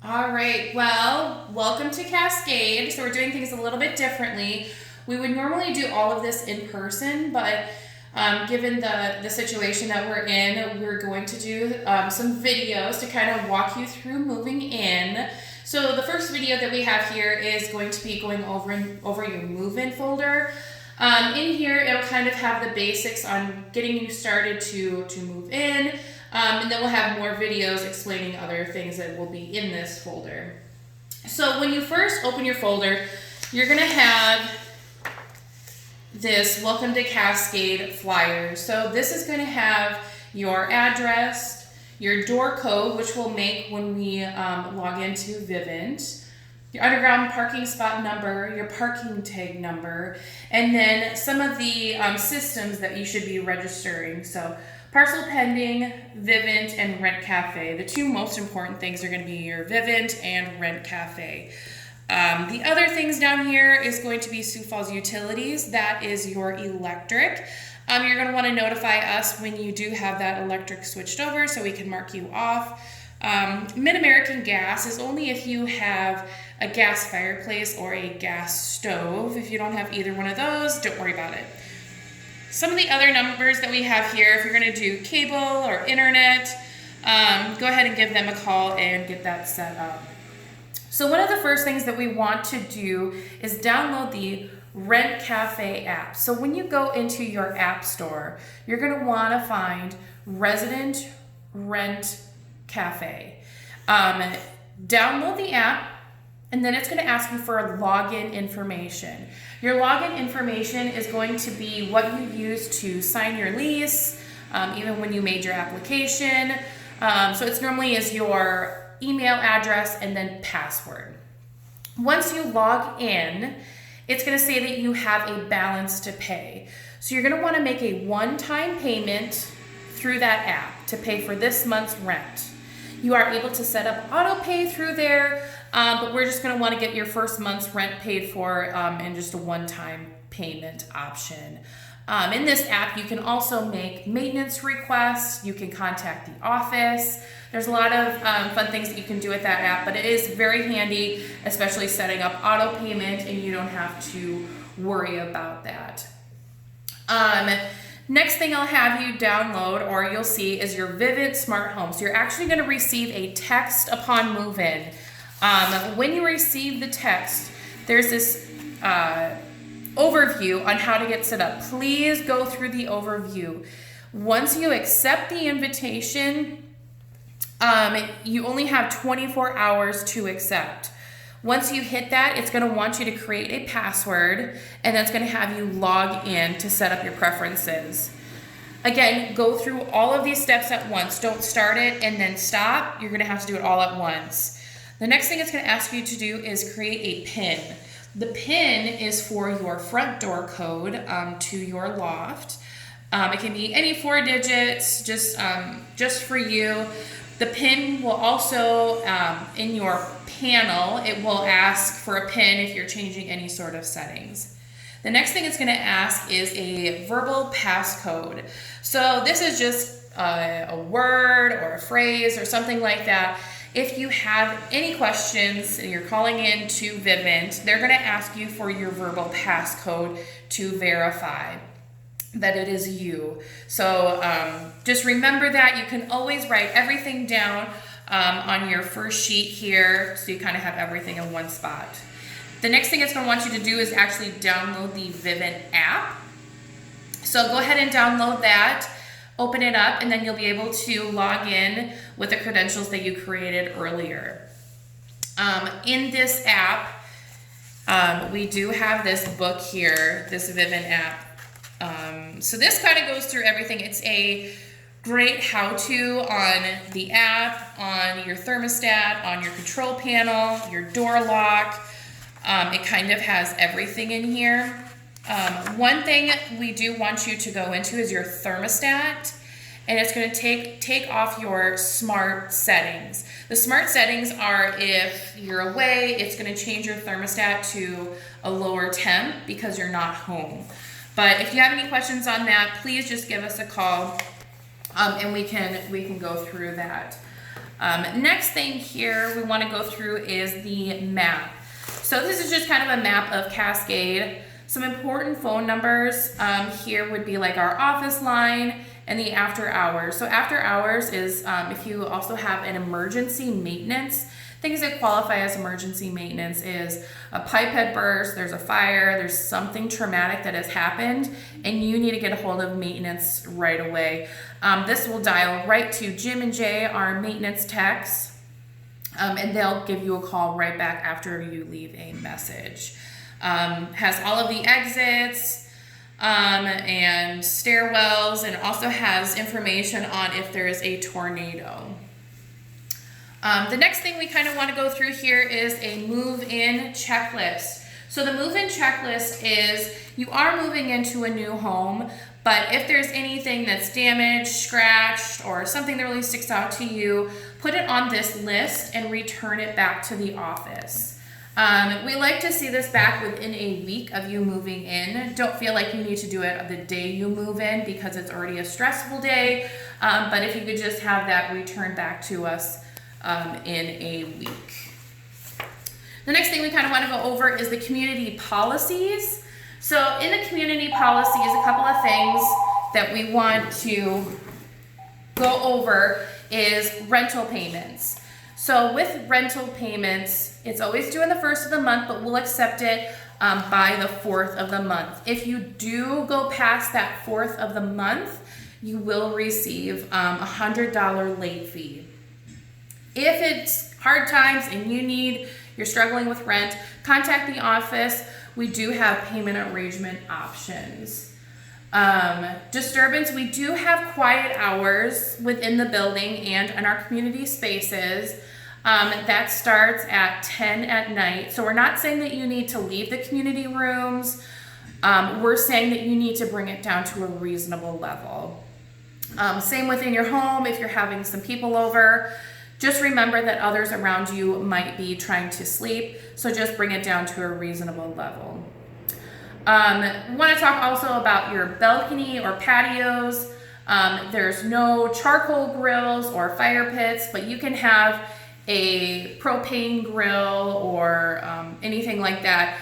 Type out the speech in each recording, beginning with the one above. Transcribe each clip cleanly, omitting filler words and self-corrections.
All right, well, welcome to Cascade. So we're doing things a little bit differently. We would normally do all of this in person, but given the situation that we're in, we're going to do some videos to kind of walk you through moving in. So the first video that we have here is going to be going over your move-in folder. In here, it'll kind of have the basics on getting you started to move in. And then we'll have more videos explaining other things that will be in this folder. So when you first open your folder, you're going to have this Welcome to Cascade flyer. So this is going to have your address, your door code, which we'll make when we log into Vivint, your underground parking spot number, your parking tag number, and then some of the systems that you should be registering. So parcel pending, Vivint, and Rent Cafe. The two most important things are going to be your Vivint and Rent Cafe. The other things down here is going to be Sioux Falls Utilities. That is your electric. You're going to want to notify us when you do have that electric switched over so we can mark you off. Mid-American Gas is only if you have a gas fireplace or a gas stove. If you don't have either one of those, don't worry about it. Some of the other numbers that we have here, if you're going to do cable or internet, go ahead and give them a call and get that set up. So one of the first things that we want to do is download the Rent Cafe app. So when you go into your app store, you're going to want to find Resident Rent Cafe. Download the app, and then it's going to ask you for login information. Your login information is going to be what you use to sign your lease, even when you made your application. So it's normally is your email address and then password. Once you log in, it's going to say that you have a balance to pay. So you're going to want to make a one-time payment through that app to pay for this month's rent. You are able to set up auto pay through there, but we're just going to want to get your first month's rent paid for in just a one-time payment option. In this app, you can also make maintenance requests. You can contact the office. There's a lot of fun things that you can do with that app, but it is very handy, especially setting up auto payment, and you don't have to worry about that. Next thing I'll have you download, or you'll see, is your Vivint Smart Home. So you're actually going to receive a text upon move-in. When you receive the text, there's this overview on how to get set up. Please go through the overview. Once you accept the invitation, you only have 24 hours to accept. Once you hit that, it's going to want you to create a password, and that's going to have you log in to set up your preferences. Again, go through all of these steps at once. Don't start it and then stop. You're going to have to do it all at once. The next thing it's going to ask you to do is create a PIN. The PIN is for your front door code to your loft. It can be any 4 digits, just for you. The PIN will also, in your panel, it will ask for a PIN if you're changing any sort of settings. The next thing it's going to ask is a verbal passcode. So this is just a word or a phrase or something like that. If you have any questions and you're calling in to Vivint, they're going to ask you for your verbal passcode to verify that it is you. So just remember that. You can always write everything down on your first sheet here, so you kind of have everything in one spot. The next thing it's going to want you to do is actually download the Vivint app. So go ahead and download that, open it up, and then you'll be able to log in with the credentials that you created earlier. In this app, we do have this book here, this Vivint app. So this kind of goes through everything. It's a great how-to on the app, on your thermostat, on your control panel, your door lock. It kind of has everything in here. One thing we do want you to go into is your thermostat, and it's going to take off your smart settings. The smart settings are if you're away, it's going to change your thermostat to a lower temp because you're not home. But if you have any questions on that, please just give us a call, and we can go through that. Next thing here we want to go through is the map. So this is just kind of a map of Cascade. Some important phone numbers here would be like our office line and the after hours. So after hours is if you also have an emergency maintenance. Things that qualify as emergency maintenance is a pipe had burst, there's a fire, there's something traumatic that has happened, and you need to get a hold of maintenance right away. This will dial right to Jim and Jay, our maintenance techs, and they'll give you a call right back after you leave a message. Has all of the exits and stairwells, and also has information on if there is a tornado. The next thing we kind of want to go through here is a move-in checklist. So the move-in checklist is you are moving into a new home, but if there's anything that's damaged, scratched, or something that really sticks out to you, put it on this list and return it back to the office. We like to see this back within a week of you moving in. Don't feel like you need to do it the day you move in because it's already a stressful day, but if you could just have that returned back to us in a week. The next thing we kind of want to go over is the community policies. So in the community policies, a couple of things that we want to go over is rental payments. So with rental payments, it's always due on the 1st of the month, but we'll accept it by the 4th of the month. If you do go past that 4th of the month, you will receive a $100 late fee. If it's hard times and you're struggling with rent, contact the office. We do have payment arrangement options. Disturbance, we do have quiet hours within the building and in our community spaces. That starts at 10 at night. So we're not saying that you need to leave the community rooms. We're saying that you need to bring it down to a reasonable level. Same within your home if you're having some people over. Just remember that others around you might be trying to sleep, so just bring it down to a reasonable level. We want to talk also about your balcony or patios. There's no charcoal grills or fire pits, but you can have a propane grill or anything like that,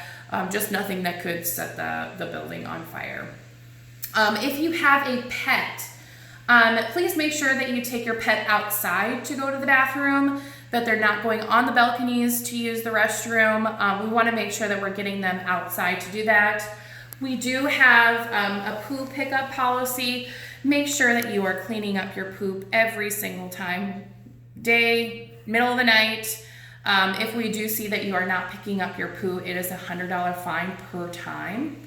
just nothing that could set the building on fire. If you have a pet, please make sure that you take your pet outside to go to the bathroom, that they're not going on the balconies to use the restroom. We want to make sure that we're getting them outside to do that. We do have a poo pickup policy. Make sure that you are cleaning up your poop every single time, day, middle of the night. If we do see that you are not picking up your poo, it is a $100 fine per time.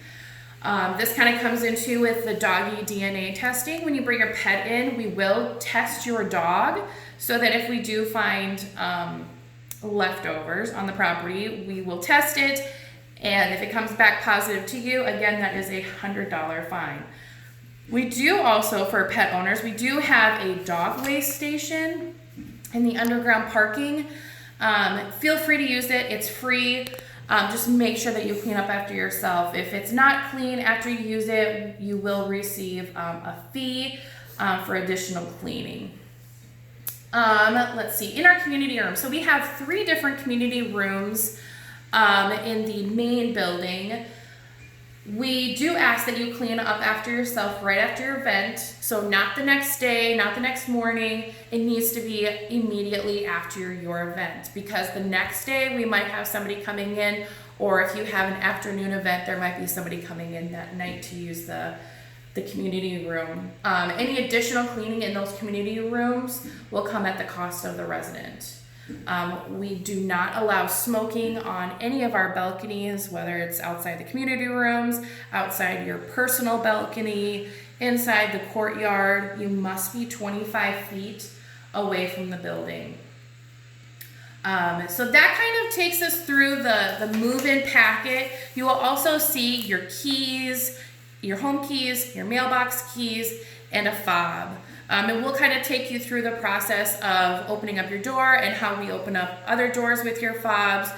This kind of comes into with the doggy DNA testing. When you bring your pet in, we will test your dog so that if we do find leftovers on the property, we will test it. And if it comes back positive to you, again, that is a $100 fine. We do also, for pet owners, we do have a dog waste station in the underground parking. Feel free to use it. It's free. Just make sure that you clean up after yourself. If it's not clean after you use it, you will receive a fee for additional cleaning. Let's see, in our community room. So we have 3 different community rooms in the main building. We do ask that you clean up after yourself right after your event. So not the next day, not the next morning. It needs to be immediately after your event, because the next day we might have somebody coming in, or if you have an afternoon event, there might be somebody coming in that night to use the community room. Any additional cleaning in those community rooms will come at the cost of the resident. We do not allow smoking on any of our balconies, whether it's outside the community rooms, outside your personal balcony, inside the courtyard. You must be 25 feet away from the building. So that kind of takes us through the move-in packet. You will also see your keys, your home keys, your mailbox keys, and a fob. And we'll kind of take you through the process of opening up your door and how we open up other doors with your fobs.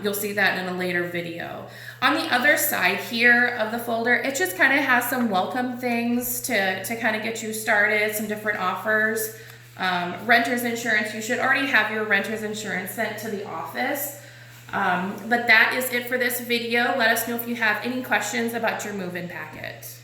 You'll see that in a later video. On the other side here of the folder, it just kind of has some welcome things to kind of get you started, some different offers. Renter's insurance, you should already have your renter's insurance sent to the office. But that is it for this video. Let us know if you have any questions about your move-in packet.